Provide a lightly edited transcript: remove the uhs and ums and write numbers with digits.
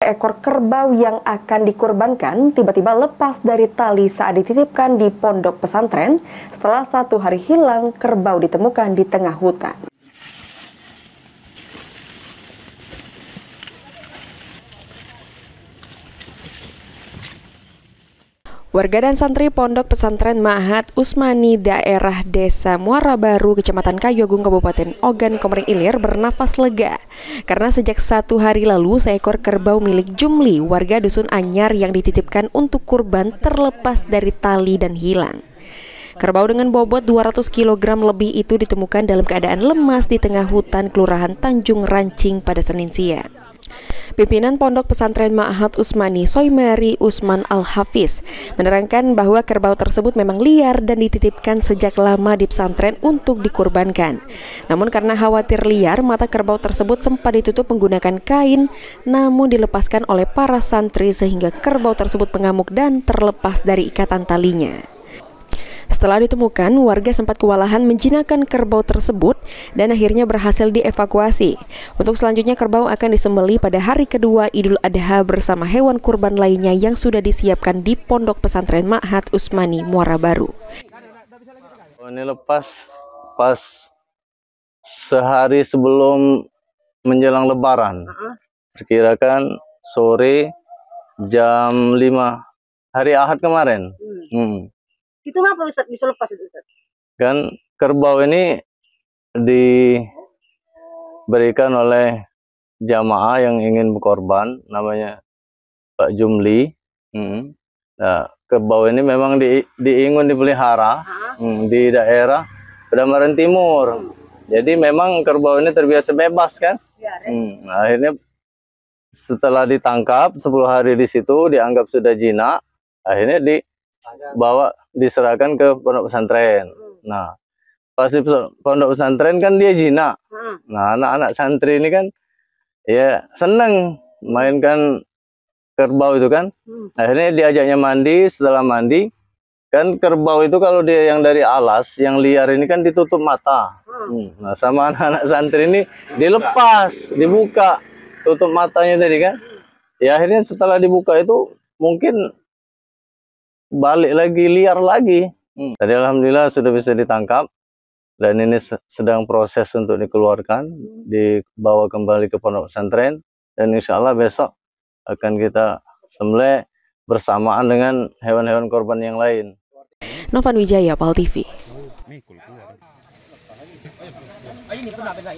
seekor kerbau yang akan dikurbankan tiba-tiba lepas dari tali saat dititipkan di pondok pesantren. Setelah 1 hari hilang, kerbau ditemukan di tengah hutan. Warga dan santri Pondok Pesantren Ma'had Usmani daerah Desa Muara Baru, Kecamatan Kayu Agung, Kabupaten Ogan Komering Ilir bernafas lega karena sejak 1 hari lalu seekor kerbau milik Jumli, warga Dusun Anyar yang dititipkan untuk kurban terlepas dari tali dan hilang. Kerbau dengan bobot 200 kg lebih itu ditemukan dalam keadaan lemas di tengah hutan Kelurahan Tanjung Rancing pada Senin siang. Pimpinan Pondok Pesantren Ma'had Usmani, Soimari Usman Al-Hafiz, menerangkan bahwa kerbau tersebut memang liar dan dititipkan sejak lama di pesantren untuk dikurbankan. Namun karena khawatir liar, mata kerbau tersebut sempat ditutup menggunakan kain, namun dilepaskan oleh para santri sehingga kerbau tersebut mengamuk dan terlepas dari ikatan talinya. Setelah ditemukan, warga sempat kewalahan menjinakkan kerbau tersebut dan akhirnya berhasil dievakuasi. Untuk selanjutnya, kerbau akan disembelih pada hari kedua Idul Adha bersama hewan kurban lainnya yang sudah disiapkan di Pondok Pesantren Ma'had Usmani, Muara Baru. Ini lepas pas sehari sebelum menjelang Lebaran. Perkirakan sore jam 5 hari Ahad kemarin. Itu ngapa Ustaz bisa lepas itu Ustaz? Kan kerbau ini diberikan oleh jamaah yang ingin berkorban, namanya Pak Jumli. Nah, kerbau ini memang diingun dipelihara di daerah Bedamaran Timur. Jadi memang kerbau ini terbiasa bebas kan? Nah, akhirnya setelah ditangkap 10 hari di situ dianggap sudah jinak, akhirnya diserahkan ke pondok pesantren. Nah, pas di pondok pesantren kan dia jinak. Nah, anak-anak santri ini kan ya seneng mainkan kerbau itu kan. Akhirnya diajaknya mandi. Setelah mandi kan kerbau itu kalau dia yang dari alas, yang liar ini kan ditutup mata. Nah, sama anak-anak santri ini dilepas, dibuka, tutup matanya tadi kan. Ya akhirnya setelah dibuka itu mungkin balik lagi, liar lagi. Tadi alhamdulillah sudah bisa ditangkap dan ini sedang proses untuk dikeluarkan, dibawa kembali ke pondok pesantren dan insya Allah besok akan kita sembelih bersamaan dengan hewan-hewan korban yang lain. Novan Wijaya, PAL TV.